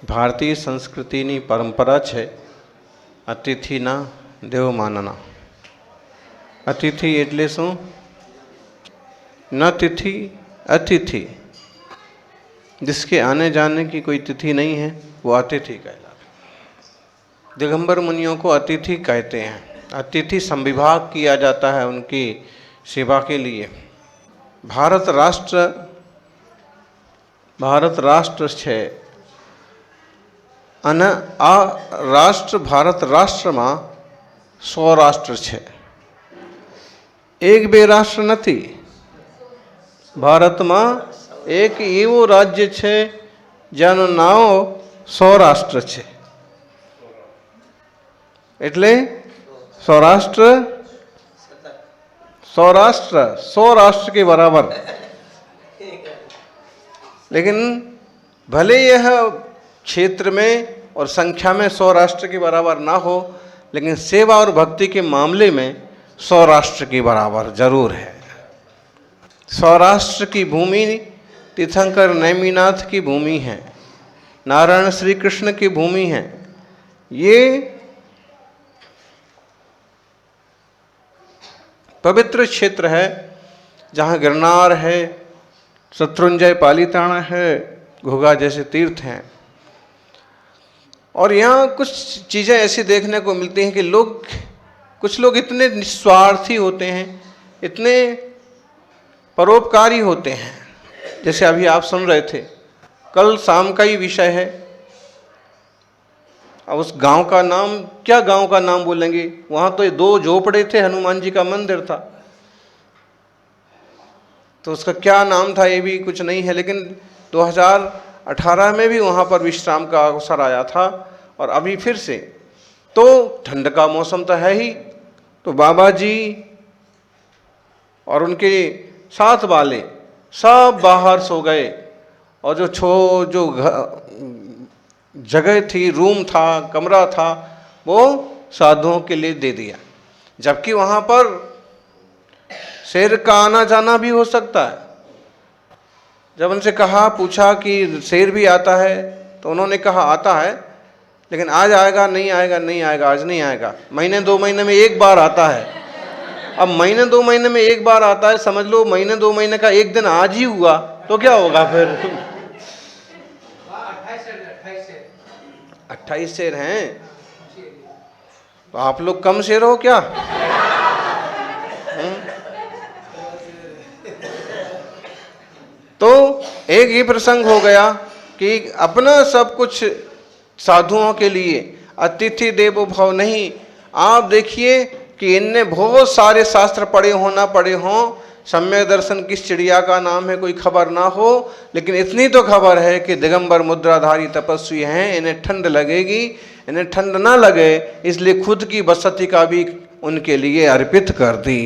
ભારતીય સંસ્કૃતિની પરંપરા છે અતિથિના દેવ માનના। અતિથિ એટલે શું? न तिथि अतिथि, जिसके आने जाने की कोई तिथि नहीं है वो अतिथि कहलाता। दिगंबर मुनियों को अतिथि कहते हैं। अतिथि संविभाग किया जाता है उनकी सेवा के लिए। भारत राष्ट्र है અને આ રાષ્ટ્ર ભારત રાષ્ટ્રમાં 100 રાષ્ટ્ર છે। એક બે રાષ્ટ્ર નથી। ભારતમાં એક એવું રાજ્ય છે જેનું નામ સૌરાષ્ટ્ર છે। એટલે સૌરાષ્ટ્ર 100 राष्ट्र के बराबर। लेकिन भले यह क्षेत्र में और संख्या में 100 राष्ट्र के बराबर ना हो, लेकिन सेवा और भक्ति के मामले में 100 राष्ट्र के बराबर जरूर है। सौराष्ट्र की भूमि तीर्थंकर नेमिनाथ की भूमि है, नारायण श्री कृष्ण की भूमि है। ये पवित्र क्षेत्र है जहाँ गिरनार है, शत्रुंजय पालीताना है, घुघा जैसे तीर्थ हैं। और यहाँ कुछ चीज़ें ऐसी देखने को मिलती हैं कि कुछ लोग इतने निस्वार्थी होते हैं, इतने परोपकारी होते हैं। जैसे अभी आप सुन रहे थे, कल शाम का ही विषय है। अब उस गांव का नाम, क्या गांव का नाम बोलेंगे? वहाँ तो 2 झोपड़े थे, हनुमान जी का मंदिर था, तो उसका क्या नाम था ये भी कुछ नहीं है। लेकिन 2018 में भी वहाँ पर विश्राम का अवसर आया था, और अभी फिर से। तो ठंड का मौसम तो है ही, तो बाबा जी और उनके साथ वाले सब बाहर सो गए, और जो जगह थी, रूम था, कमरा था, वो साधुओं के लिए दे दिया। जबकि वहाँ पर शेर का आना जाना भी हो सकता है। जब उनसे पूछा कि शेर भी आता है, तो उन्होंने कहा आता है, लेकिन आज आएगा नहीं आएगा, नहीं आएगा, आज नहीं आएगा। महीने 2 महीने में एक बार आता है। अब महीने 2 महीने में एक बार आता है, समझ लो महीने 2 महीने का एक दिन आज ही हुआ, तो क्या होगा फिर? 28 शेर हैं, तो आप लोग कम शेर हो क्या? तो एक ही प्रसंग हो गया कि अपना सब कुछ साधुओं के लिए, अतिथि देवो भव नहीं। आप देखिए कि इनने बहुत सारे शास्त्र पढ़े हो ना पढ़े हों, सम्यक दर्शन किस चिड़िया का नाम है कोई खबर ना हो, लेकिन इतनी तो खबर है कि दिगंबर मुद्राधारी तपस्वी हैं, इन्हें ठंड लगेगी। इन्हें ठंड ना लगे इसलिए खुद की बसती का भी उनके लिए अर्पित कर दी।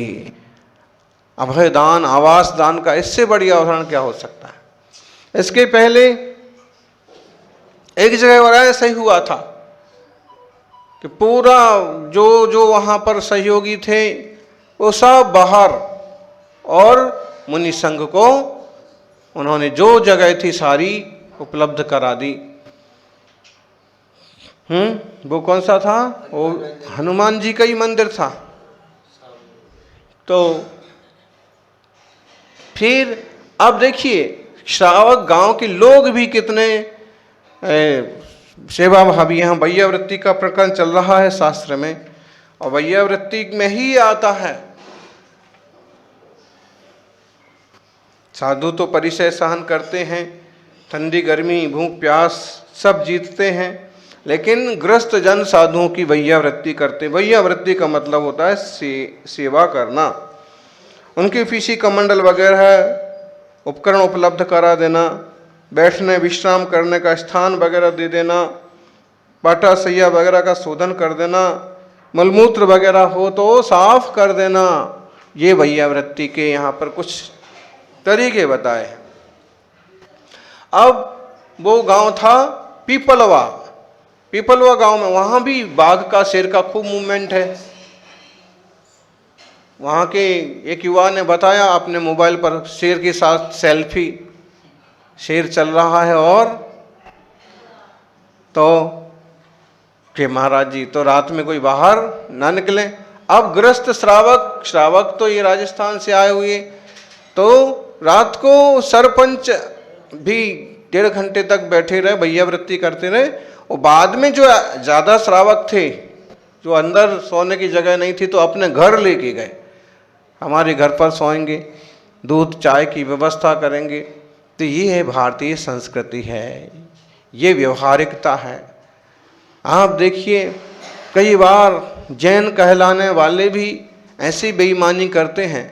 अभय दान, आवास दान का इससे बढ़िया उदाहरण क्या हो सकता है? इसके पहले एक जगह और ऐसा ही हुआ था कि पूरा जो वहाँ पर सहयोगी थे वो सब बाहर, और मुनि संघ को उन्होंने जो जगह थी सारी उपलब्ध करा दी। वो कौन सा था? वो हनुमान जी का ही मंदिर था। तो फिर अब देखिए श्रावक गांव के लोग भी कितने सेवा भावी। यहाँ वैयावृत्ति का प्रकरण चल रहा है शास्त्र में, और वैयावृत्ति में ही आता है साधु तो परिचय सहन करते हैं, ठंडी गर्मी भूख प्यास सब जीतते हैं, लेकिन ग्रस्त जन साधुओं की वैयावृत्ति करते। वैयावृत्ति का मतलब होता है सेवा करना। उनके पीछे कमंडल वगैरह उपकरण उपलब्ध करा देना, बैठने विश्राम करने का स्थान वगैरह दे देना, पाटा सैया वगैरह का शोधन कर देना, मलमूत्र वगैरह हो तो साफ कर देना। ये वैयावृत्ति के यहाँ पर कुछ तरीके बताए हैं। अब वो गांव था पीपलवा। पीपलवा गांव में वहाँ भी बाघ का शेर का खूब मूवमेंट है। वहाँ के एक युवा ने बताया अपने मोबाइल पर शेर के साथ सेल्फी, शेर चल रहा है और तो कि महाराज जी तो रात में कोई बाहर ना निकले। अब ग्रस्त श्रावक तो ये राजस्थान से आए हुए, तो रात को सरपंच भी 1.5 घंटे तक बैठे रहे, भैया वृत्ति करते रहे। और बाद में जो ज़्यादा श्रावक थे, जो अंदर सोने की जगह नहीं थी, तो अपने घर लेके गए, हमारे घर पर सोएंगे, दूध चाय की व्यवस्था करेंगे। तो ये है भारतीय संस्कृति है, ये व्यवहारिकता है। आप देखिए कई बार जैन कहलाने वाले भी ऐसी बेईमानी करते हैं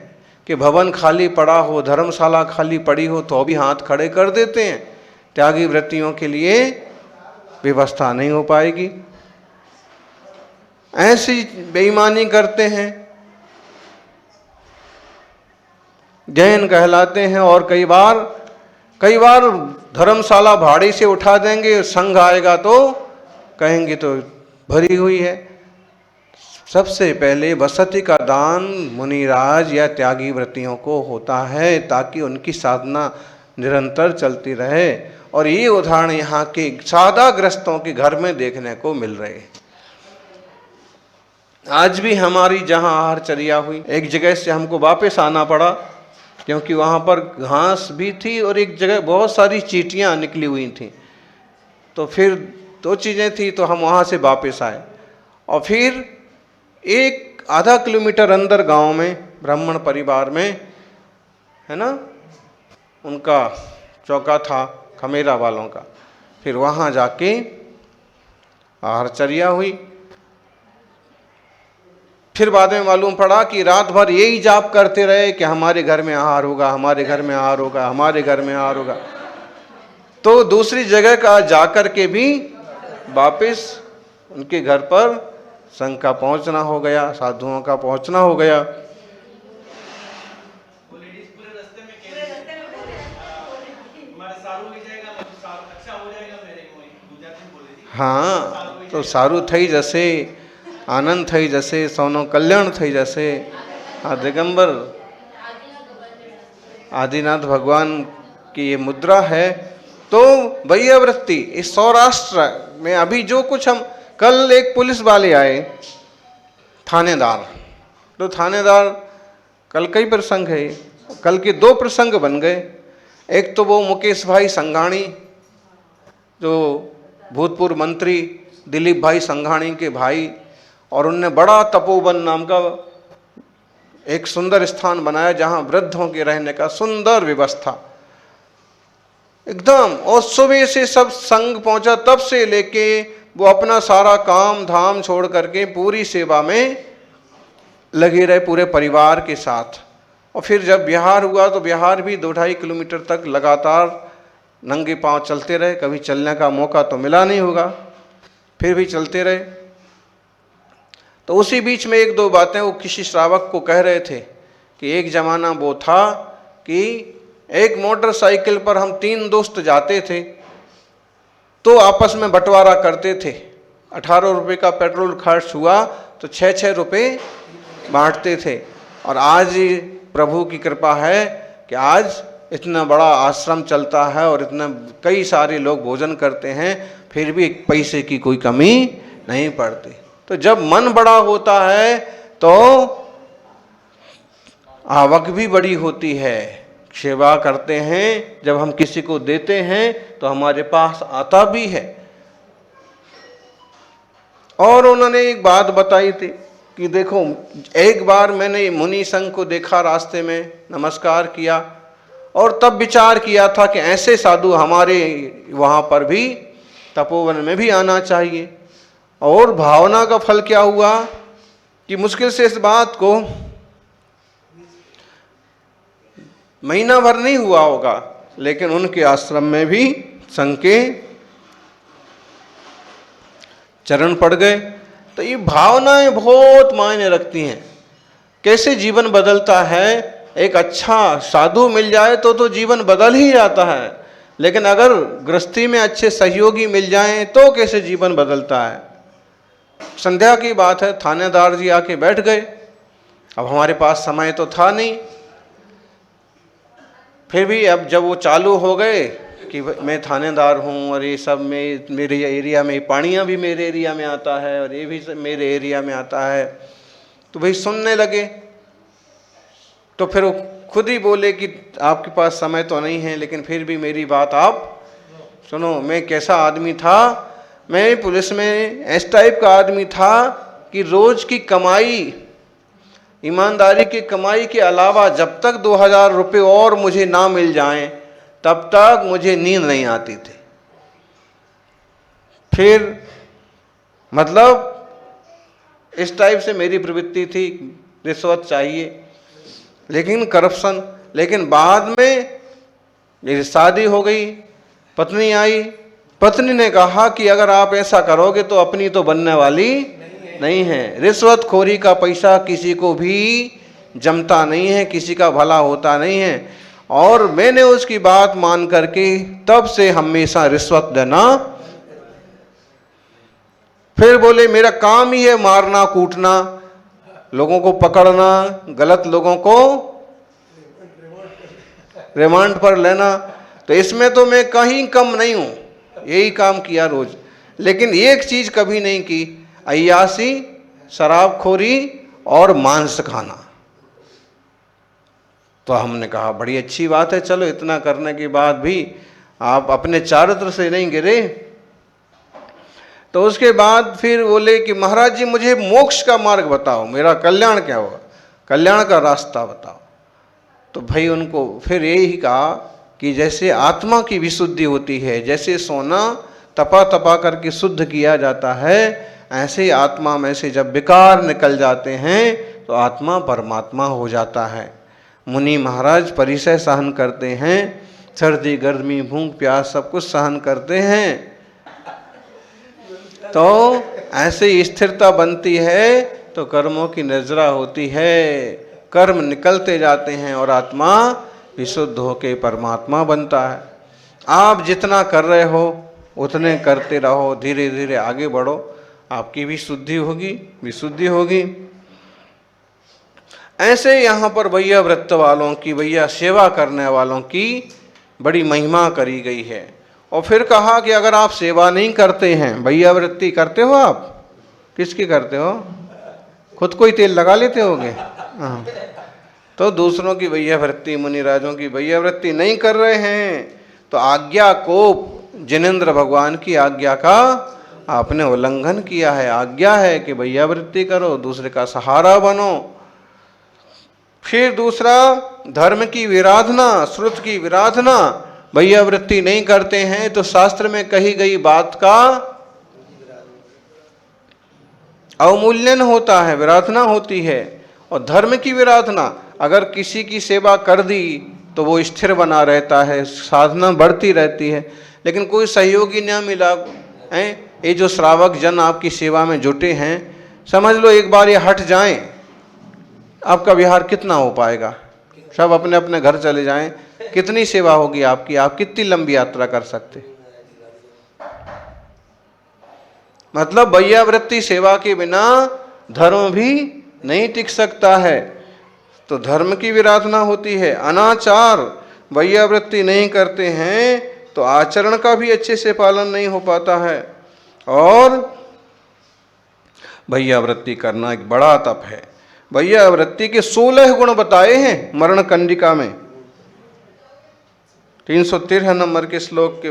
कि भवन खाली पड़ा हो, धर्मशाला खाली पड़ी हो तो भी हाथ खड़े कर देते हैं, त्यागी व्रतियों के लिए व्यवस्था नहीं हो पाएगी। ऐसी बेईमानी करते हैं, जैन कहलाते हैं। और कई बार धर्मशाला भाड़े से उठा देंगे, संघ आएगा तो कहेंगे तो भरी हुई है। सबसे पहले वसति का दान मुनिराज या त्यागी व्रतियों को होता है, ताकि उनकी साधना निरंतर चलती रहे। और ये उदाहरण यहाँ के सादा ग्रस्तों के घर में देखने को मिल रहे हैं। आज भी हमारी जहाँ आहारचर्या हुई, एक जगह से हमको वापस आना पड़ा, क्योंकि वहाँ पर घास भी थी और एक जगह बहुत सारी चींटियाँ निकली हुई थी। तो फिर 2 चीज़ें थी, तो हम वहाँ से वापस आए। और फिर 1-आधा किलोमीटर अंदर गांव में ब्राह्मण परिवार में है ना, उनका चौका था खमेरा वालों का। फिर वहाँ जाके आहारचर्या हुई। फिर बाद में मालूम पड़ा कि रात भर यही जाप करते रहे कि हमारे घर में आहार होगा, हमारे घर में आहार होगा, हमारे घर में आहार होगा। तो दूसरी जगह का जाकर के भी वापस उनके घर पर संघ का पहुंचना हो गया, साधुओं का पहुंचना हो गया। हाँ, तो सारू थई जैसे, आनंद थई जैसे, सोनो कल्याण थई जैसे। हाँ, दिगंबर आदिनाथ भगवान की ये मुद्रा है। तो भैया वृत्ति इस सौराष्ट्र में अभी जो कुछ हम, कल एक पुलिस वाले आए, थानेदार, तो थानेदार, कल कई प्रसंग है, कल के 2 प्रसंग बन गए। एक तो वो मुकेश भाई संघाणी, जो भूतपूर्व मंत्री दिलीप भाई संघाणी के भाई, और उनने बड़ा तपोवन नाम का एक सुंदर स्थान बनाया, जहाँ वृद्धों के रहने का सुंदर व्यवस्था एकदम। और सुबह से सब संघ पहुंचा, तब से लेके वो अपना सारा काम धाम छोड़ करके पूरी सेवा में लगे रहे, पूरे परिवार के साथ। और फिर जब बिहार हुआ तो बिहार भी 2-2.5 किलोमीटर तक लगातार नंगे पांव चलते रहे। कभी चलने का मौका तो मिला नहीं होगा, फिर भी चलते रहे। तो उसी बीच में 1-2 बातें वो किसी श्रावक को कह रहे थे कि एक ज़माना वो था कि एक मोटरसाइकिल पर हम 3 दोस्त जाते थे, तो आपस में बंटवारा करते थे। 18 रुपये का पेट्रोल खर्च हुआ तो 6-6 रुपये बांटते थे। और आज प्रभु की कृपा है कि आज इतना बड़ा आश्रम चलता है और इतना कई सारे लोग भोजन करते हैं, फिर भी पैसे की कोई कमी नहीं पड़ती। तो जब मन बड़ा होता है तो आवक भी बड़ी होती है। सेवा करते हैं, जब हम किसी को देते हैं तो हमारे पास आता भी है। और उन्होंने एक बात बताई थी कि देखो, एक बार मैंने मुनि संघ को देखा रास्ते में, नमस्कार किया, और तब विचार किया था कि ऐसे साधु हमारे वहाँ पर भी तपोवन में भी आना चाहिए। और भावना का फल क्या हुआ कि मुश्किल से इस बात को महीना भर नहीं हुआ होगा, लेकिन उनके आश्रम में भी संघ के चरण पड़ गए। तो ये भावनाएं बहुत मायने रखती हैं, कैसे जीवन बदलता है। एक अच्छा साधु मिल जाए तो जीवन बदल ही जाता है, लेकिन अगर गृहस्थी में अच्छे सहयोगी मिल जाएं तो कैसे जीवन बदलता है। संध्या की बात है, थानेदार जी आके बैठ गए अब हमारे पास समय तो था नहीं, फिर भी अब जब वो चालू हो गए कि मैं थानेदार हूँ और ये सब मेरे एरिया में, पानिया भी मेरे एरिया में आता है और ये भी मेरे एरिया में आता है, तो भाई सुनने लगे। तो फिर वो खुद ही बोले कि आपके पास समय तो नहीं है, लेकिन फिर भी मेरी बात आप सुनो। मैं कैसा आदमी था, मैं पुलिस में इस टाइप का आदमी था कि रोज की कमाई, ईमानदारी की कमाई के अलावा जब तक 2000 रुपये और मुझे ना मिल जाएं तब तक मुझे नींद नहीं आती थी। फिर मतलब इस टाइप से मेरी प्रवृत्ति थी, रिश्वत चाहिए, लेकिन करप्शन। लेकिन बाद में मेरी शादी हो गई, पत्नी आई, पत्नी ने कहा कि अगर आप ऐसा करोगे तो अपनी तो बनने वाली नहीं है। रिश्वतखोरी का पैसा किसी को भी जमता नहीं है, किसी का भला होता नहीं है। और मैंने उसकी बात मान करके तब से हमेशा रिश्वत देना। फिर बोले मेरा काम ही है मारना कूटना, लोगों को पकड़ना, गलत लोगों को रिमांड पर लेना, तो इसमें तो मैं कहीं कम नहीं हूं, यही काम किया रोज। लेकिन एक चीज कभी नहीं की, अय्यासी, शराबखोरी और मांस खाना। तो हमने कहा बड़ी अच्छी बात है, चलो इतना करने के बाद भी आप अपने चारित्र से नहीं गिरे। तो उसके बाद फिर बोले कि महाराज जी मुझे मोक्ष का मार्ग बताओ, मेरा कल्याण क्या होगा, कल्याण का रास्ता बताओ। तो भाई उनको फिर यही कहा कि जैसे आत्मा की विशुद्धि होती है, जैसे सोना तपा तपा करके शुद्ध किया जाता है, ऐसे ही आत्मा में से जब विकार निकल जाते हैं तो आत्मा परमात्मा हो जाता है। मुनि महाराज परिसय सहन करते हैं, सर्दी गर्मी भूख प्यास सब कुछ सहन करते हैं, तो ऐसे स्थिरता बनती है, तो कर्मों की निर्जरा होती है, कर्म निकलते जाते हैं और आत्मा विशुद्ध होकर परमात्मा बनता है। आप जितना कर रहे हो उतने करते रहो, धीरे धीरे आगे बढ़ो, आपकी भी शुद्धि होगी, विशुद्धि होगी। ऐसे यहाँ पर भैया व्रत वालों की, भैया सेवा करने वालों की बड़ी महिमा करी गई है। और फिर कहा कि अगर आप सेवा नहीं करते हैं, भैया वृत्ति करते हो, आप किसकी करते हो, खुद को ही तेल लगा लेते होगे, हाँ, तो दूसरों की भैया वृत्ति, मुनिराजों की भैया वृत्ति नहीं कर रहे हैं, तो आज्ञा को, जिनेंद्र भगवान की आज्ञा का आपने उल्लंघन किया है। आज्ञा है कि भैया वृत्ति करो, दूसरे का सहारा बनो। फिर दूसरा धर्म की विराधना, श्रुत की विराधना, भैया वृत्ति नहीं करते हैं तो शास्त्र में कही गई बात का अवमूल्यन होता है, विराधना होती है। और धर्म की विराधना, अगर किसी की सेवा कर दी तो वो स्थिर बना रहता है, साधना बढ़ती रहती है। लेकिन कोई सहयोगी न मिला है, ये जो श्रावक जन आपकी सेवा में जुटे हैं, समझ लो एक बार ये हट जाएं, आपका विहार कितना हो पाएगा, सब अपने अपने घर चले जाएं, कितनी सेवा होगी आपकी, आप कितनी लंबी यात्रा कर सकते। मतलब भैया वृत्ति सेवा के बिना धर्म भी नहीं टिक सकता है। तो धर्म की विराधना होती है। अनाचार, भैया वृत्ति नहीं करते हैं तो आचरण का भी अच्छे से पालन नहीं हो पाता है। और भैया वृत्ति करना एक बड़ा तप है। भैया वृत्ति के 16 गुण बताए हैं मरण कंडिका में, 313 नंबर के श्लोक के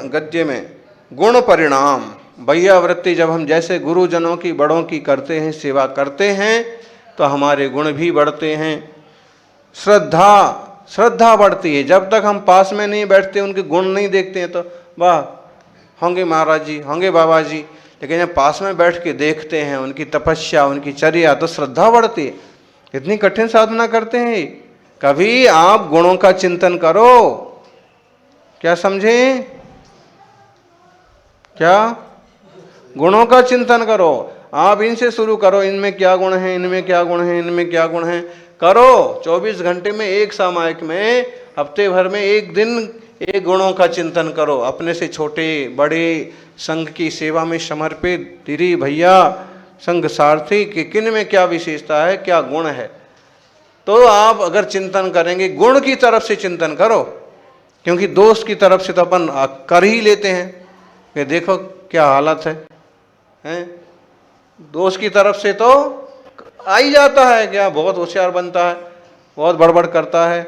गद्य में। गुण परिणाम, भैया वृत्ति जब हम जैसे गुरुजनों की, बड़ों की करते हैं, सेवा करते हैं, तो हमारे गुण भी बढ़ते हैं। श्रद्धा, श्रद्धा बढ़ती है। जब तक हम पास में नहीं बैठते, उनके गुण नहीं देखते हैं, तो वाह होंगे महाराज जी, होंगे बाबा जी, लेकिन जब पास में बैठ के देखते हैं उनकी तपस्या, उनकी चर्या, तो श्रद्धा बढ़ती है। इतनी कठिन साधना करते हैं। कभी आप गुणों का चिंतन करो, क्या समझे, क्या गुणों का चिंतन करो। आप इनसे शुरू करो, इनमें क्या गुण है, इनमें क्या गुण है, इनमें क्या गुण है, करो। 24 घंटे में एक सामायिक में, हफ्ते भर में एक दिन एक गुणों का चिंतन करो। अपने से छोटे बड़े संघ की सेवा में समर्पित, तेरी भैया संघ सारथी कि किन में क्या विशेषता है, क्या गुण है। तो आप अगर चिंतन करेंगे, गुण की तरफ से चिंतन करो, क्योंकि दोष की तरफ से तो अपन कर ही लेते हैं कि देखो क्या हालत है? दोष की तरफ से तो आ ही जाता है, क्या बहुत होशियार बनता है, बहुत बड़बड़ करता है,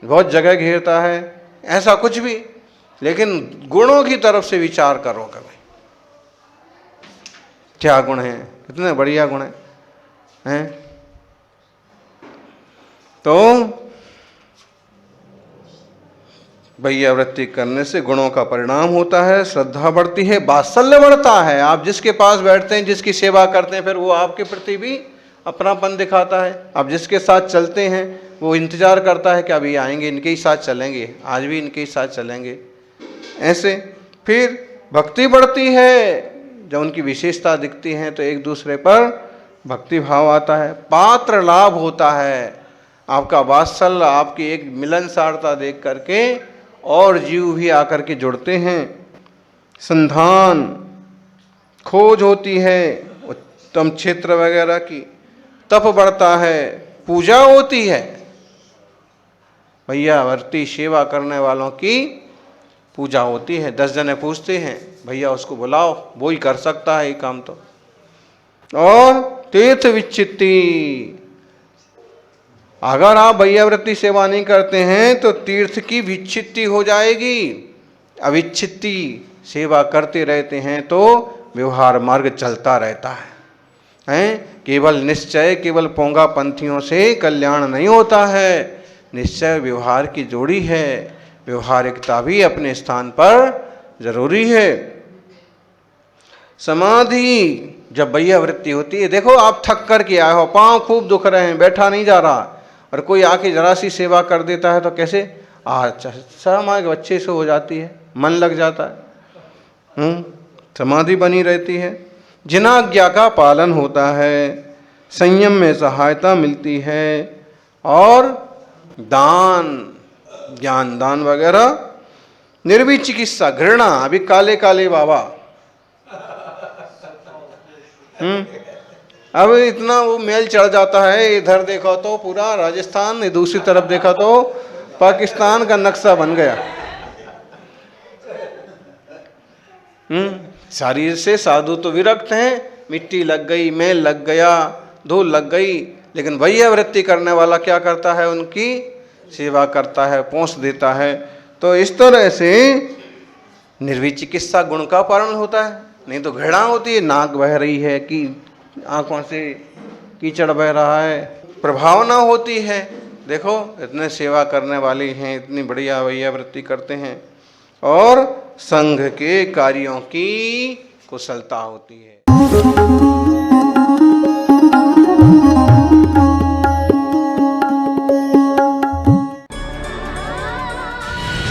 बहुत जगह घेरता है, ऐसा कुछ भी। लेकिन गुणों की तरफ से विचार करो कभी, क्या गुण है, कितने बढ़िया गुण हैं। तो वैयावृत्ति करने से गुणों का परिणाम होता है, श्रद्धा बढ़ती है, वात्सल्य बढ़ता है। आप जिसके पास बैठते हैं, जिसकी सेवा करते हैं, फिर वो आपके प्रति भी अपनापन दिखाता है। आप जिसके साथ चलते हैं, वो इंतजार करता है कि अभी आएंगे, इनके ही साथ चलेंगे, आज भी इनके ही साथ चलेंगे। ऐसे फिर भक्ति बढ़ती है, जब उनकी विशेषता दिखती है तो एक दूसरे पर भक्ति भाव आता है। पात्र लाभ होता है, आपका वात्सल्य, आपकी एक मिलनसारता देख करके और जीव भी आकर के जुड़ते हैं। संधान, खोज होती है उत्तम क्षेत्र वगैरह की। तप बढ़ता है, पूजा होती है, वैयावृत्ति सेवा करने वालों की पूजा होती है। 10 जने पूछते हैं, भैया उसको बुलाओ, वो ही कर सकता है ये काम तो। और तीर्थ विच्चित्ति, अगर आप वैयावृत्ति सेवा नहीं करते हैं तो तीर्थ की विच्छित्ति हो जाएगी। अविच्छित्ति सेवा करते रहते हैं तो व्यवहार मार्ग चलता रहता है। केवल निश्चय, केवल पोंगा पंथियों से कल्याण नहीं होता है। निश्चय व्यवहार की जोड़ी है, व्यवहारिकता भी अपने स्थान पर जरूरी है। समाधि, जब वैयावृत्ति होती है, देखो आप थक कर के आए हो, पांव खूब दुख रहे हैं, बैठा नहीं जा रहा, और कोई आके जरा सी सेवा कर देता है तो कैसे अच्छा समाधि अच्छे से हो जाती है, मन लग जाता है, समाधि बनी रहती है। जिनाज्ञा का पालन होता है, संयम में सहायता मिलती है, और दान, ज्ञान दान वगैरह। निर्वी चिकित्सा, घृणा, अभी काले काले बाबा, अब इतना वो मेल चढ़ जाता है, इधर देखा तो पूरा राजस्थान, दूसरी तरफ देखा तो पाकिस्तान का नक्शा बन गया। शरीर से साधु तो विरक्त हैं, मिट्टी लग गई, मेल लग गया, धूल लग गई, लेकिन वैयावृत्ति करने वाला क्या करता है, उनकी सेवा करता है, पहुँच देता है। तो इस तरह से निर्विचिकित्सा गुण का पालन होता है। नहीं तो घृणा होती है, नाक बह रही है कि आंखों से कीचड़ बह रहा है, प्रभावना होती है। देखो इतने सेवा करने वाले हैं, इतनी बढ़िया वैयावृत्ति करते हैं, और संघ के कार्यों की कुशलता होती है।